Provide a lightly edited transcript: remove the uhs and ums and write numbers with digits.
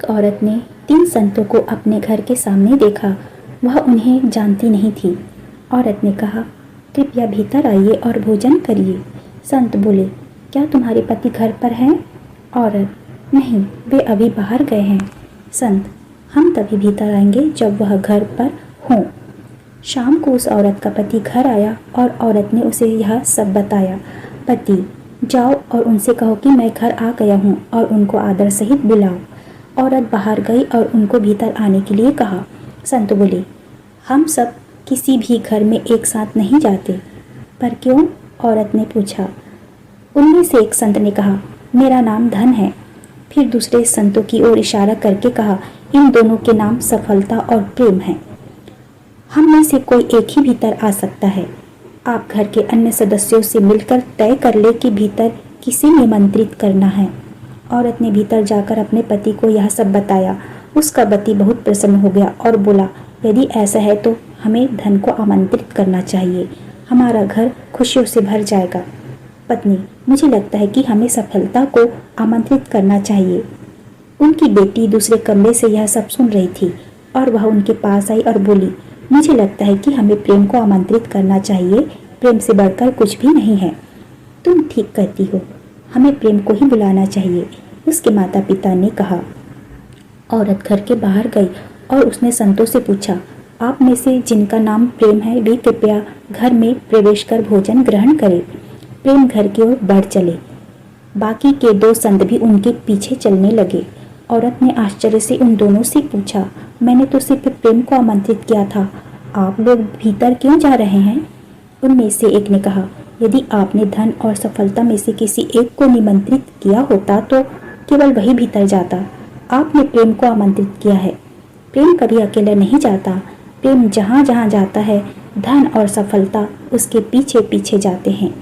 औरत ने 3 संतों को अपने घर के सामने देखा। वह उन्हें जानती नहीं थी। औरत ने कहा, कृपया भीतर आइए और भोजन करिए। संत बोले, क्या तुम्हारे पति घर पर हैं? औरत, नहीं, वे अभी बाहर गए हैं। संत, हम तभी भीतर आएंगे जब वह घर पर हों। शाम को उस औरत का पति घर आया और औरत ने उसे यह सब बताया। पति, जाओ और उनसे कहो कि मैं घर आ गया हूँ और उनको आदर सहित बुलाओ। औरत बाहर गई और उनको भीतर आने के लिए कहा। संत बोले, हम सब किसी भी घर में एक साथ नहीं जाते। पर क्यों? औरत ने पूछा। उनमें से एक संत ने कहा, मेरा नाम धन है। फिर दूसरे संतों की ओर इशारा करके कहा, इन दोनों के नाम सफलता और प्रेम है। हम में से कोई एक ही भीतर आ सकता है। आप घर के अन्य सदस्यों से मिलकर तय कर ले कि भीतर किसे निमंत्रित करना है। औरत ने भीतर जाकर अपने पति को यह सब बताया। उसका पति बहुत प्रसन्न हो गया और बोला, यदि ऐसा है तो हमें धन को आमंत्रित करना चाहिए। हमारा घर खुशियों से भर जाएगा। पत्नी, मुझे लगता है कि हमें सफलता को आमंत्रित करना चाहिए। उनकी बेटी दूसरे कमरे से यह सब सुन रही थी और वह उनके पास आई और बोली, मुझे लगता है कि हमें प्रेम को आमंत्रित करना चाहिए। प्रेम से बढ़कर कुछ भी नहीं है। तुम ठीक कहती हो, हमें प्रेम को ही बुलाना चाहिए, उसके माता पिता ने कहा। औरत घर के बाहर गई और उसने संतों से पूछा, आप में से जिनका नाम प्रेम है वे कृपया घर में प्रवेश कर भोजन ग्रहण करें। प्रेम घर की ओर बढ़ चले। बाकी के 2 संत भी उनके पीछे चलने लगे। औरत ने आश्चर्य से उन दोनों से पूछा, मैंने तो सिर्फ प्रेम को आमंत्रित किया था, आप लोग भीतर क्यों जा रहे हैं? उनमें से एक ने कहा, यदि आपने धन और सफलता में से किसी एक को निमंत्रित किया होता तो केवल वही भीतर जाता। आपने प्रेम को आमंत्रित किया है। प्रेम कभी अकेला नहीं जाता। प्रेम जहाँ जहाँ जाता है, धन और सफलता उसके पीछे पीछे जाते हैं।